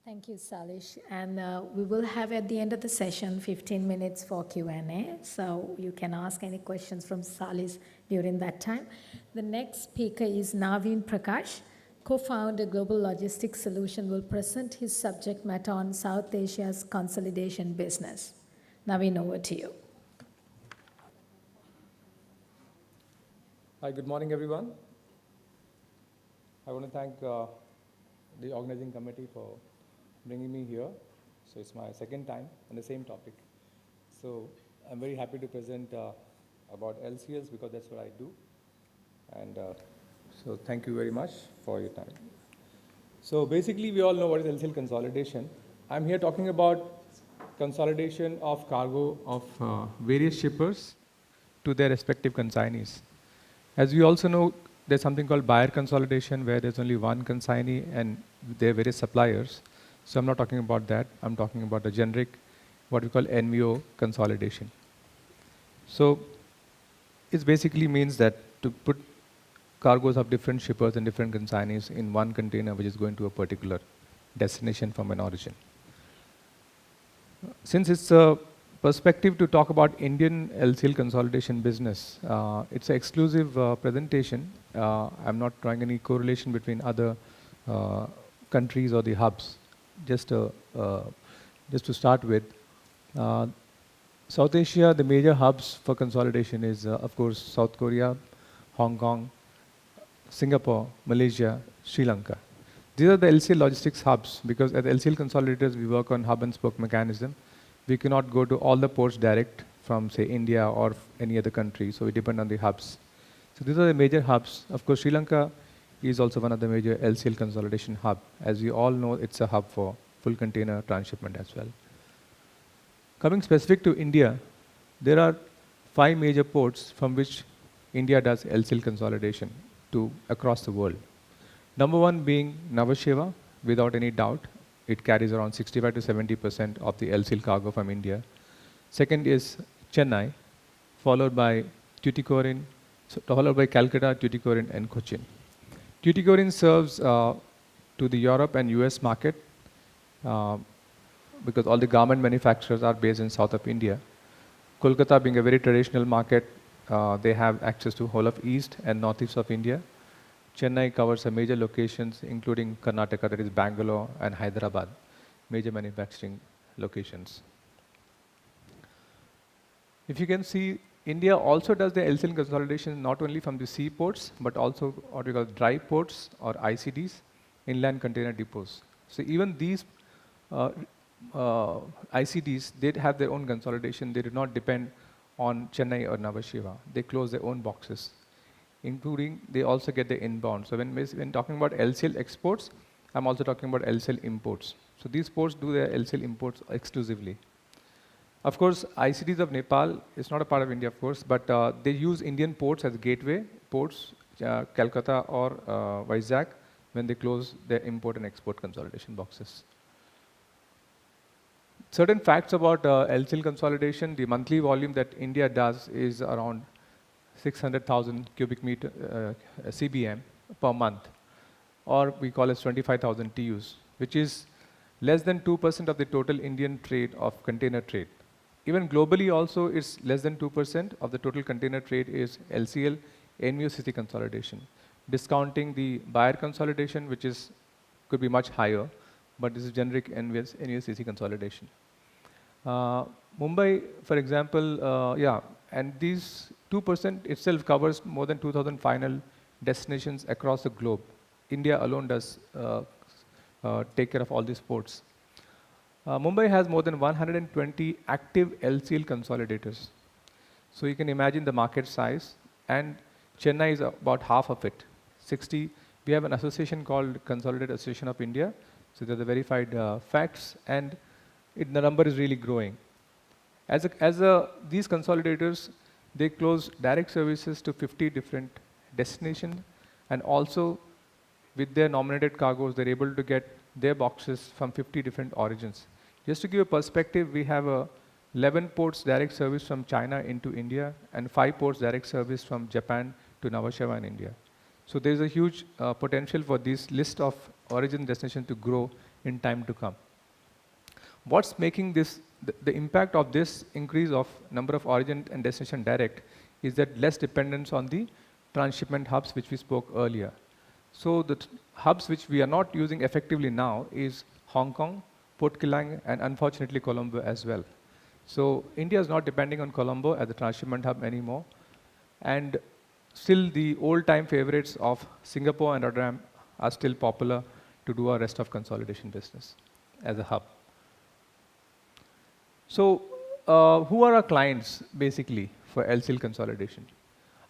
Thank you, Salish. And we will have at the end of the session 15 minutes for Q&A. So you can ask any questions from Salish during that time. The next speaker is Naveen Prakash, co-founder Global Logistics Solution, will present his subject matter on South Asia's consolidation business. Naveen, over to you. Hi, good morning, everyone. I want to thank the organizing committee for bringing me here. So it's my second time on the same topic. So I'm very happy to present about LCLs because that's what I do. And so thank you very much for your time. So basically, we all know what is LCL consolidation. I'm here talking about consolidation of cargo of various shippers to their respective consignees. As we also know, there's something called buyer consolidation where there's only one consignee and there are various suppliers. So I'm not talking about that. I'm talking about a generic, what we call NVO consolidation. So it basically means that to put cargoes of different shippers and different consignees in one container which is going to a particular destination from an origin. Since it's a perspective to talk about Indian LCL consolidation business, it's an exclusive presentation. I'm not drawing any correlation between other countries or the hubs. Just to start with, South Asia, the major hubs for consolidation is, of course, South Korea, Hong Kong, Singapore, Malaysia, Sri Lanka. These are the LCL logistics hubs because as LCL consolidators, we work on hub and spoke mechanism. We cannot go to all the ports direct from, say, India or any other country, so we depend on the hubs. So these are the major hubs. Of course, Sri Lanka is also one of the major LCL consolidation hub. As we all know, it's a hub for full container transshipment as well. Coming specific to India, there are 5 major ports from which India does LCL consolidation to across the world. Number 1 being Nhava Sheva, without any doubt. It carries around 65 to 70% of the LCL cargo from India. Second is Chennai, followed by Tuticorin, followed by Calcutta, Tuticorin, and Cochin. Tuticorin serves to the Europe and US market because all the garment manufacturers are based in south of India. Kolkata being a very traditional market, they have access to whole of east and northeast of India. Chennai covers some major locations including Karnataka, that is Bangalore and Hyderabad, major manufacturing locations. If you can see, India also does the LCL consolidation not only from the seaports, but also what we call dry ports or ICDs, inland container depots. So even these ICDs, they have their own consolidation. They do not depend on Chennai or Nhava Sheva. They close their own boxes, including they also get the inbound. So when talking about LCL exports, I'm also talking about LCL imports. So these ports do their LCL imports exclusively. Of course, ICDs of Nepal is not a part of India, of course, but they use Indian ports as gateway ports, Calcutta or Vizag, when they close their import and export consolidation boxes. Certain facts about LCL consolidation: the monthly volume that India does is around 600,000 cubic meter CBM per month, or we call it 25,000 TUs, which is less than 2% of the total Indian trade of container trade. Even globally also, it's less than 2% of the total container trade is LCL NVOCC consolidation, discounting the buyer consolidation, which is could be much higher, but this is generic NVOCC consolidation. Mumbai, for example, and these 2% itself covers more than 2,000 final destinations across the globe. India alone does take care of all these ports. Mumbai has more than 120 active LCL consolidators. So you can imagine the market size, and Chennai is about half of it, 60. We have an association called Consolidated Association of India. So they're the verified facts, and the number is really growing. These consolidators, they close direct services to 50 different destinations, and also with their nominated cargoes, they're able to get their boxes from 50 different origins. Just to give a perspective, we have 11 ports direct service from China into India and 5 ports direct service from Japan to Nhava Sheva in India. So there's a huge potential for this list of origin destination to grow in time to come. What's making this, the impact of this increase of number of origin and destination direct is that less dependence on the transshipment hubs which we spoke earlier. So the hubs which we are not using effectively now is Hong Kong, Port Kelang, and unfortunately Colombo as well. So India is not depending on Colombo as the transshipment hub anymore. And still the old-time favorites of Singapore and Rotterdam are still popular to do our rest of consolidation business as a hub. So who are our clients basically for LCL consolidation?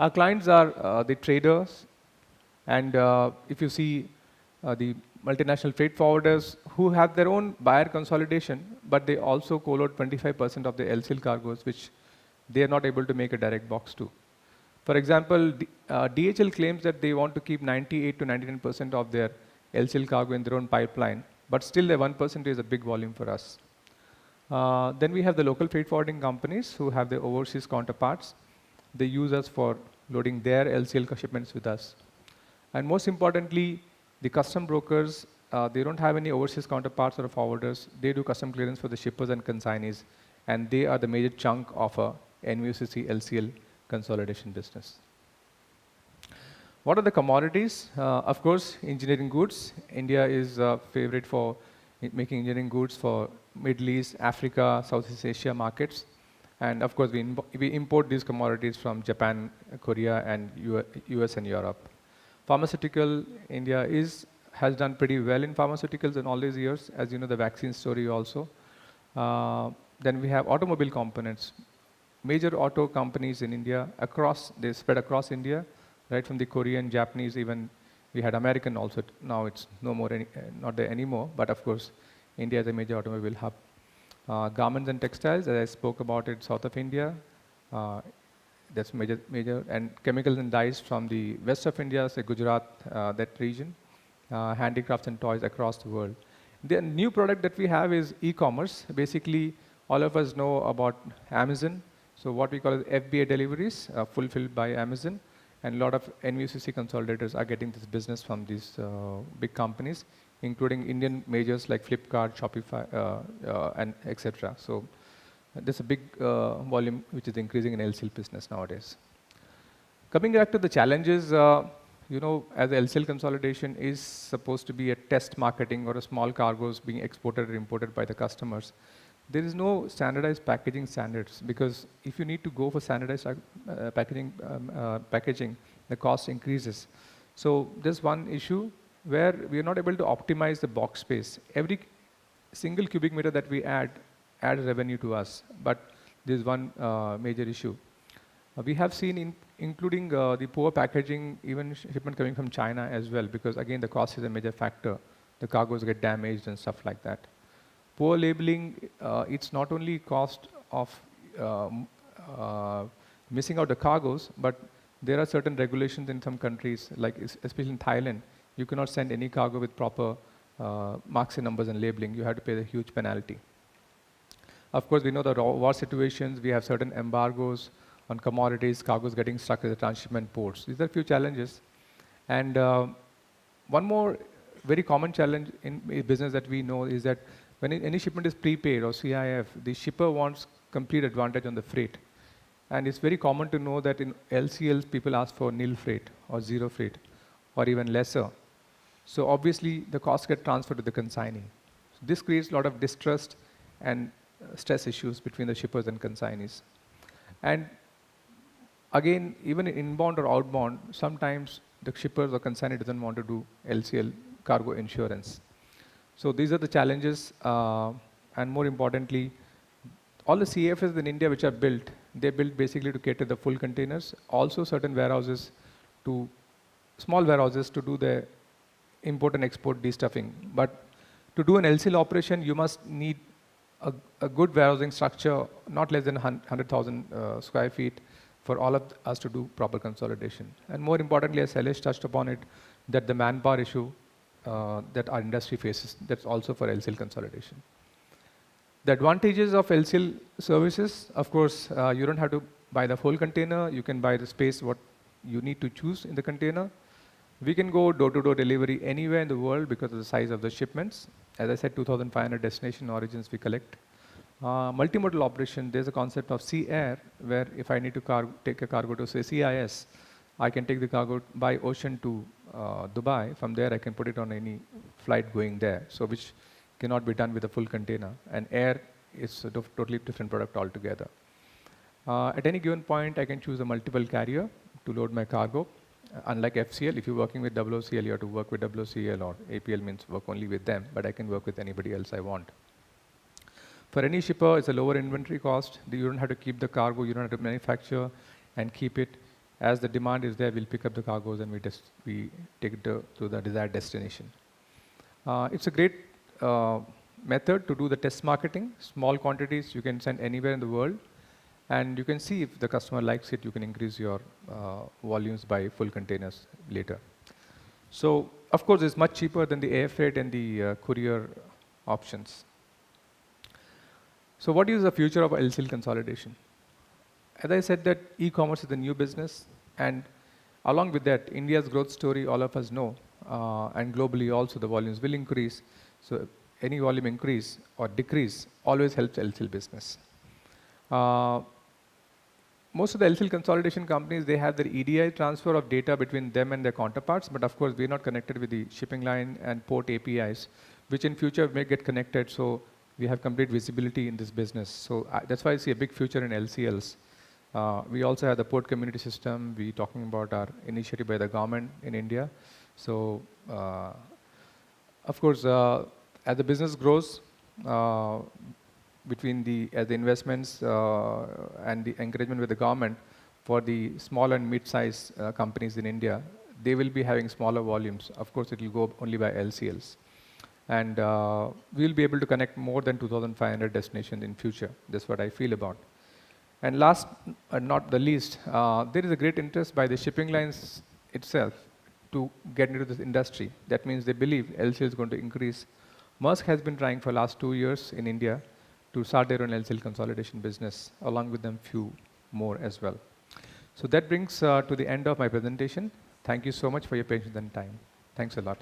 Our clients are the traders, and if you see the multinational freight forwarders who have their own buyer consolidation, but they also co-load 25% of the LCL cargoes, which they are not able to make a direct box to. For example, DHL claims that they want to keep 98 to 99% of their LCL cargo in their own pipeline, but still the 1% is a big volume for us. Then we have the local freight forwarding companies who have their overseas counterparts. They use us for loading their LCL shipments with us. And most importantly, the custom brokers, they don't have any overseas counterparts or forwarders. They do custom clearance for the shippers and consignees, and they are the major chunk of a NVCC LCL consolidation business. What are the commodities? Of course, engineering goods. India is a favorite for making engineering goods for Middle East, Africa, Southeast Asia markets. And of course, we import these commodities from Japan, Korea, and US and Europe. Pharmaceutical, India has done pretty well in pharmaceuticals in all these years, as you know, the vaccine story also. Then we have automobile components. Major auto companies in India, they spread across India, right from the Korean, Japanese, even we had American also. Now it's not there anymore, but of course, India is a major automobile hub. Garments and textiles, as I spoke about it, south of India, that's major, and chemicals and dyes from the west of India, say Gujarat, that region, handicrafts and toys across the world. The new product that we have is e-commerce. Basically, all of us know about Amazon. So what we call as FBA deliveries, fulfilled by Amazon. And a lot of NVCC consolidators are getting this business from these big companies, including Indian majors like Flipkart, Shopify, and etc. So there's a big volume which is increasing in LCL business nowadays. Coming back to the challenges, you know, as LCL consolidation is supposed to be a test marketing or a small cargoes being exported or imported by the customers. There is no standardized packaging standards, because if you need to go for standardized packaging, the cost increases. So there's one issue where we are not able to optimize the box space. Every single cubic meter that we adds revenue to us, but there's one major issue. We have seen, including the poor packaging, even shipment coming from China as well, because again, the cost is a major factor. The cargoes get damaged and stuff like that. Poor labeling, it's not only cost of missing out the cargoes, but there are certain regulations in some countries, like especially in Thailand, you cannot send any cargo with proper marks and numbers and labeling. You have to pay the huge penalty. Of course, we know the war situations, we have certain embargoes on commodities, cargoes getting stuck at the transshipment ports. These are a few challenges. And one more very common challenge in business that we know is that when any shipment is prepaid or CIF, the shipper wants complete advantage on the freight. And it's very common to know that in LCLs, people ask for nil freight or zero freight or even lesser. So obviously, the costs get transferred to the consignee. So this creates a lot of distrust and stress issues between the shippers and consignees. And again, even inbound or outbound, sometimes the shippers or consignee doesn't want to do LCL cargo insurance. So these are the challenges, and more importantly, all the CFS in India which are built, they're built basically to cater the full containers, also certain warehouses small warehouses to do the import and export destuffing. But to do an LCL operation, you must need a good warehousing structure, not less than 100,000 square feet for all of us to do proper consolidation. And more importantly, as Shailesh touched upon it, that the manpower issue that our industry faces, that's also for LCL consolidation. The advantages of LCL services, of course, you don't have to buy the whole container. You can buy the space what you need to choose in the container. We can go door-to-door delivery anywhere in the world because of the size of the shipments. As I said, 2,500 destination origins we collect. Multimodal operation, there's a concept of sea air, where if I need to take a cargo to say CIS, I can take the cargo by ocean to Dubai. From there, I can put it on any flight going there, so which cannot be done with a full container. And air is a totally different product altogether. At any given point, I can choose a multiple carrier to load my cargo. Unlike FCL, if you're working with WCL, you have to work with WCL, or APL means work only with them, but I can work with anybody else I want. For any shipper, it's a lower inventory cost. You don't have to keep the cargo, you don't have to manufacture and keep it. As the demand is there, we'll pick up the cargoes and we take it to the desired destination. It's a great method to do the test marketing. Small quantities you can send anywhere in the world. And you can see if the customer likes it, you can increase your volumes by full containers later. So, of course, it's much cheaper than the air freight and the courier options. So what is the future of LCL consolidation? As I said, that e-commerce is the new business, and along with that, India's growth story all of us know, and globally also the volumes will increase. So any volume increase or decrease always helps LCL business. Most of the LCL consolidation companies, they have their EDI transfer of data between them and their counterparts, but of course we're not connected with the shipping line and port APIs, which in future may get connected, so we have complete visibility in this business. So that's why I see a big future in LCLs. We also have the port community system. We're talking about our initiative by the government in India. So of course, as the business grows, between the investments and the encouragement with the government for the small and mid-sized companies in India, they will be having smaller volumes. Of course, it will go only by LCLs. And we will be able to connect more than 2,500 destinations in future. That's what I feel about. And last but not the least, there is a great interest by the shipping lines itself to get into this industry. That means they believe LCL is going to increase. Maersk has been trying for the last 2 years in India to start their own LCL consolidation business, along with them few more as well. So that brings to the end of my presentation. Thank you so much for your patience and time. Thanks a lot.